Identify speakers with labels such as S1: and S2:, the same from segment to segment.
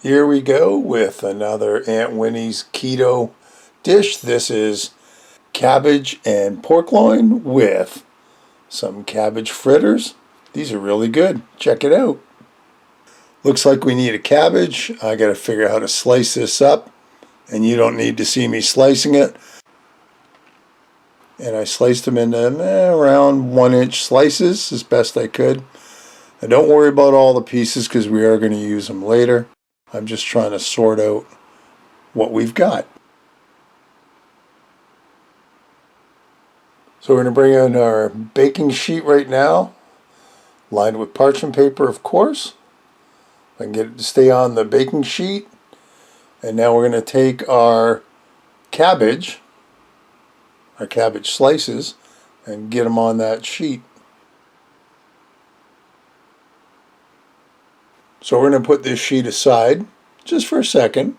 S1: Here we go with another Aunt Winnie's keto dish. This is cabbage and pork loin with some cabbage fritters. These are really good. Check it out. Looks like we need a cabbage. I got to figure out how to slice this up, and you don't need to see me slicing it. And I sliced them into around 1-inch slices as best I could. And don't worry about all the pieces because we are going to use them later. I'm just trying to sort out what we've got. So we're going to bring in our baking sheet right now, lined with parchment paper, of course. I can get it to stay on the baking sheet. And now we're going to take our cabbage slices, and get them on that sheet. So we're going to put this sheet aside just for a second.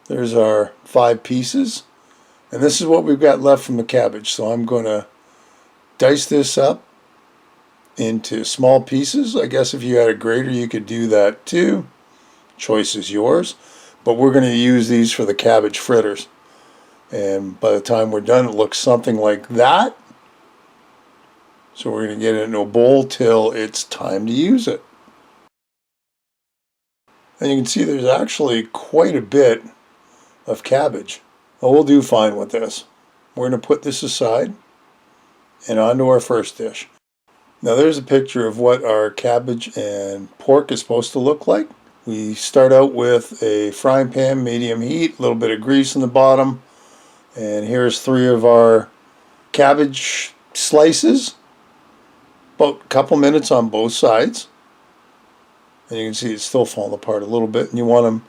S1: There's our 5 pieces. And this is what we've got left from the cabbage. So I'm going to dice this up into small pieces. I guess if you had a grater you could do that too. Choice is yours. But we're going to use these for the cabbage fritters. And by the time we're done, it looks something like that. So we're going to get it into a bowl till it's time to use it. And you can see there's actually quite a bit of cabbage. Well, we'll do fine with this. We're going to put this aside and onto our first dish. Now there's a picture of what our cabbage and pork is supposed to look like. We start out with a frying pan, medium heat, a little bit of grease in the bottom. And here's 3 of our cabbage slices. About a couple minutes on both sides. And you can see it's still falling apart a little bit. And you want them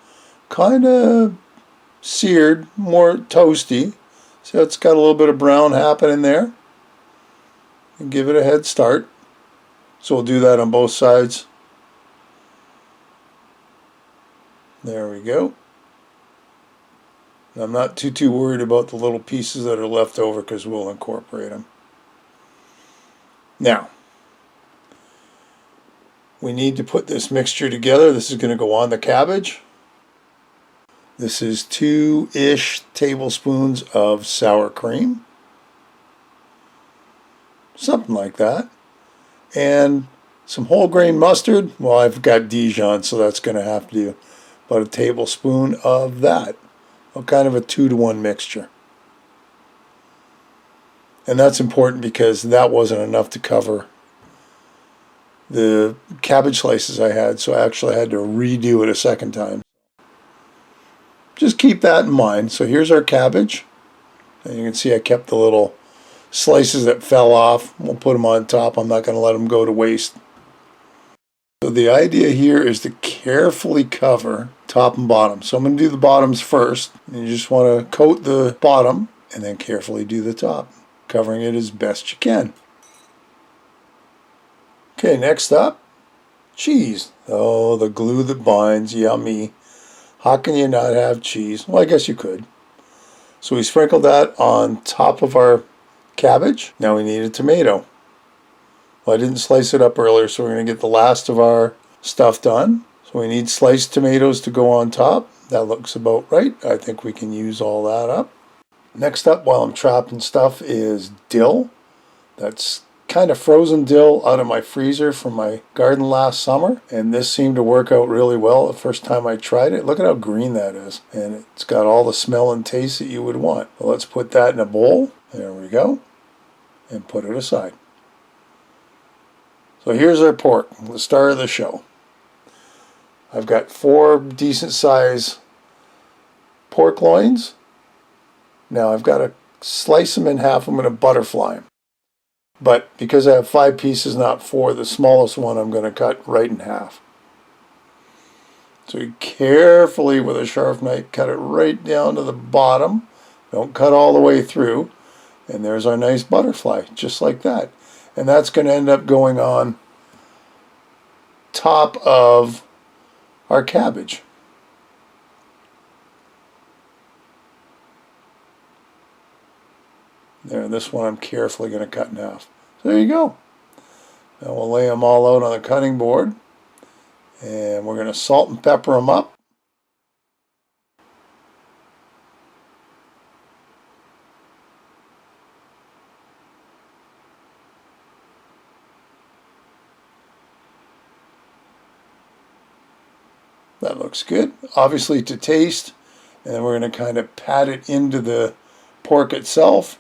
S1: kind of seared, more toasty. So it's got a little bit of brown happening there. And give it a head start. So we'll do that on both sides. There we go. I'm not too worried about the little pieces that are left over because we'll incorporate them. Now, we need to put this mixture together. This is going to go on the cabbage. This is 2-ish tablespoons of sour cream. Something like that. And some whole grain mustard. Well, I've got Dijon, so that's going to have to do about a tablespoon of that. Well, kind of a 2-to-1 mixture. And that's important because that wasn't enough to cover the cabbage slices I had, so I actually had to redo it a second time. Just keep that in mind. So here's our cabbage. And you can see I kept the little slices that fell off. We'll put them on top. I'm not going to let them go to waste. So the idea here is to carefully cover top and bottom. So I'm going to do the bottoms first. And you just want to coat the bottom and then carefully do the top, covering it as best you can. Okay, next up, cheese. Oh, the glue that binds, yummy. How can you not have cheese? Well, I guess you could. So we sprinkled that on top of our cabbage. Now we need a tomato. Well, I didn't slice it up earlier, so we're going to get the last of our stuff done. So we need sliced tomatoes to go on top. That looks about right. I think we can use all that up. Next up, while I'm chopping stuff, is dill. That's kind of frozen dill out of my freezer from my garden last summer, and this seemed to work out really well the first time I tried it. Look at how green that is, and it's got all the smell and taste that you would want. Well, let's put that in a bowl. There we go, and put it aside. So here's our pork, the star of the show. I've got 4 decent size pork loins. Now I've got to slice them in half. I'm going to butterfly them. But because I have 5 pieces, not 4, the smallest one I'm going to cut right in half. So you carefully, with a sharp knife, cut it right down to the bottom. Don't cut all the way through. And there's our nice butterfly, just like that. And that's going to end up going on top of our cabbage. There, this one I'm carefully going to cut in half. So there you go. Now we'll lay them all out on the cutting board And we're going to salt and pepper them up. That looks good. Obviously to taste. And then we're going to kind of pat it into the pork itself.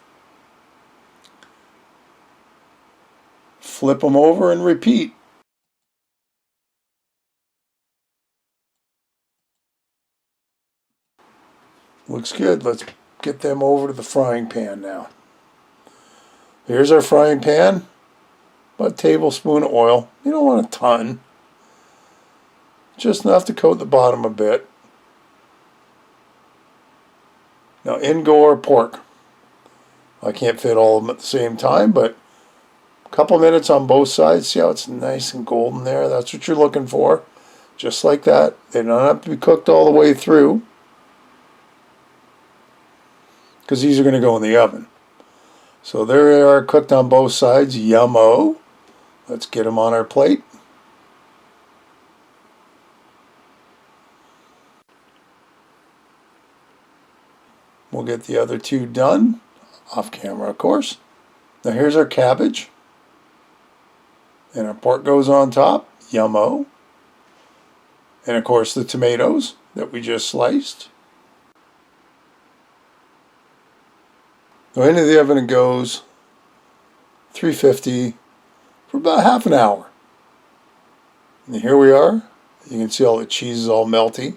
S1: Flip them over and repeat. Looks good. Let's get them over to the frying pan now. Here's our frying pan. About a tablespoon of oil. You don't want a ton. Just enough to coat the bottom a bit. Now in go our pork. I can't fit all of them at the same time, but a couple minutes on both sides. See how it's nice and golden there? That's what you're looking for. Just like that. They don't have to be cooked all the way through, because these are going to go in the oven. So there they are, cooked on both sides. Yummo. Let's get them on our plate. We'll get the other two done, off camera of course. Now here's our cabbage. And our pork goes on top. Yummo. And of course the tomatoes that we just sliced. So into the oven it goes, 350 for about half an hour. And here we are. You can see all the cheese is all melty.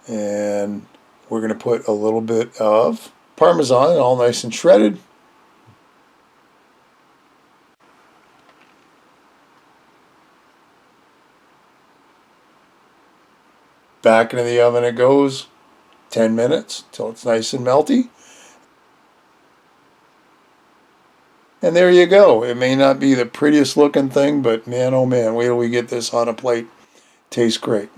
S1: And we're going to put a little bit of Parmesan, all nice and shredded. Back into the oven it goes, 10 minutes till it's nice and melty. And there you go. It may not be the prettiest looking thing, but man oh man, wait till we get this on a plate. Tastes great.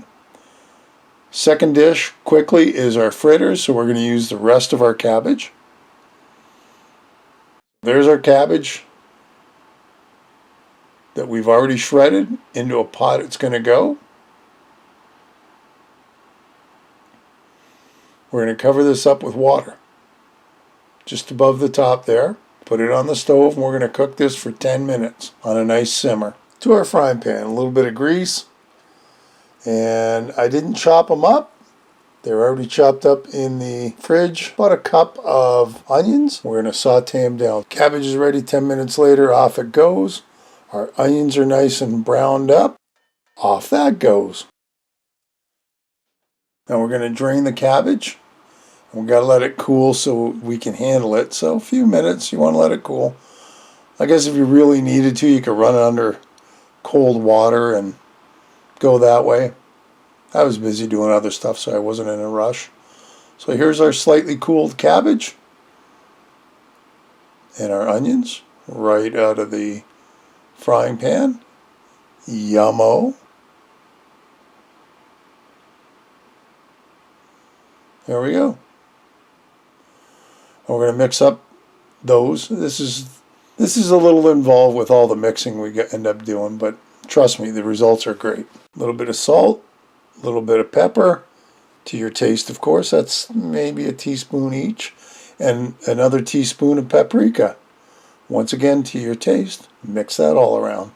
S1: Second dish, quickly, is our fritters, so we're going to use the rest of our cabbage. There's our cabbage that we've already shredded. Into a pot it's going to go. We're going to cover this up with water. Just above the top there. Put it on the stove, and we're going to cook this for 10 minutes on a nice simmer. To our frying pan, a little bit of grease. And I didn't chop them up. They're already chopped up in the fridge. About a cup of onions. We're going to saute them down. Cabbage is ready. 10 minutes later, off it goes. Our onions are nice and browned up. Off that goes. Now we're going to drain the cabbage. We've got to let it cool so we can handle it. So a few minutes, you want to let it cool. I guess if you really needed to, you could run it under cold water and go that way. I was busy doing other stuff, so I wasn't in a rush. So here's our slightly cooled cabbage and our onions right out of the frying pan. Yummo. There we go. And we're going to mix up those. This is a little involved with all the mixing we end up doing, but trust me, the results are great. A little bit of salt, a little bit of pepper, to your taste, of course. That's maybe a teaspoon each. And another teaspoon of paprika. Once again, to your taste. Mix that all around.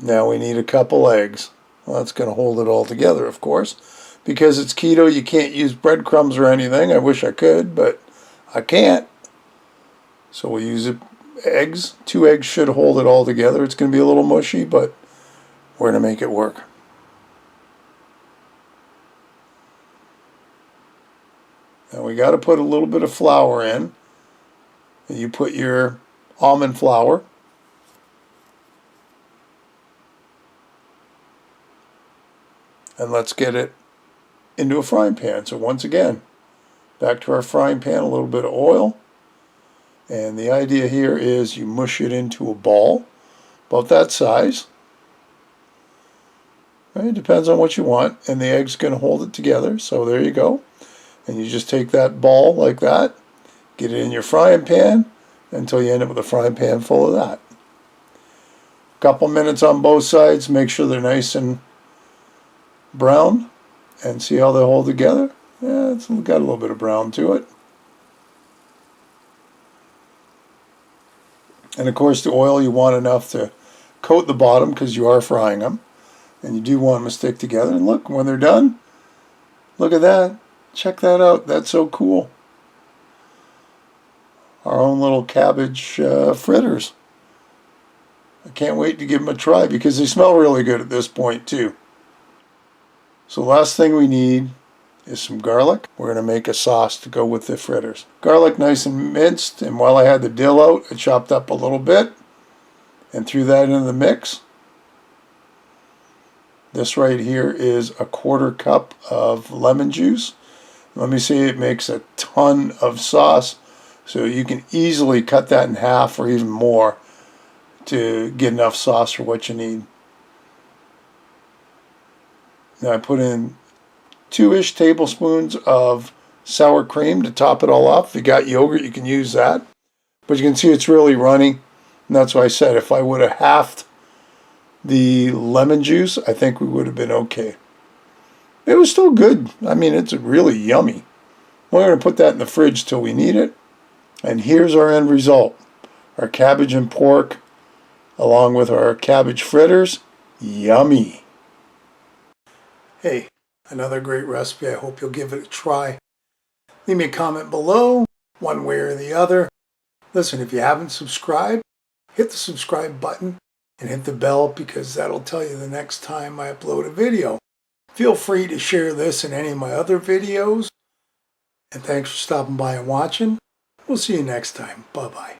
S1: Now we need a couple eggs. Well, that's going to hold it all together, of course. Because it's keto, you can't use breadcrumbs or anything. I wish I could, but I can't. So we'll use eggs. 2 eggs should hold it all together. It's going to be a little mushy, but we're going to make it work. Now we got to put a little bit of flour in. You put your almond flour. And let's get it into a frying pan. So once again, back to our frying pan, a little bit of oil. And the idea here is you mush it into a ball, about that size. It depends on what you want, and the egg's going to hold it together. So there you go. And you just take that ball like that, get it in your frying pan until you end up with a frying pan full of that. Couple minutes on both sides, make sure they're nice and brown, and see how they hold together. Yeah, it's got a little bit of brown to it. And of course the oil, you want enough to coat the bottom because you are frying them. And you do want them to stick together. And look, when they're done, look at that. Check that out. That's so cool. Our own little cabbage fritters. I can't wait to give them a try because they smell really good at this point too. So last thing we need is some garlic. We're going to make a sauce to go with the fritters. Garlic nice and minced, and while I had the dill out, I chopped up a little bit and threw that into the mix. This right here is a 1/4 cup of lemon juice. Let me say it makes a ton of sauce, so you can easily cut that in half or even more to get enough sauce for what you need. Now I put in 2-ish tablespoons of sour cream to top it all off. If you got yogurt, you can use that. But you can see it's really runny. And that's why I said if I would have halved the lemon juice, I think we would have been okay. It was still good. I mean, it's really yummy. We're going to put that in the fridge till we need it. And here's our end result. Our cabbage and pork along with our cabbage fritters. Yummy. Hey, another great recipe. I hope you'll give it a try. Leave me a comment below, one way or the other. Listen, if you haven't subscribed, hit the subscribe button and hit the bell because that'll tell you the next time I upload a video. Feel free to share this in any of my other videos. And thanks for stopping by and watching. We'll see you next time. Bye-bye.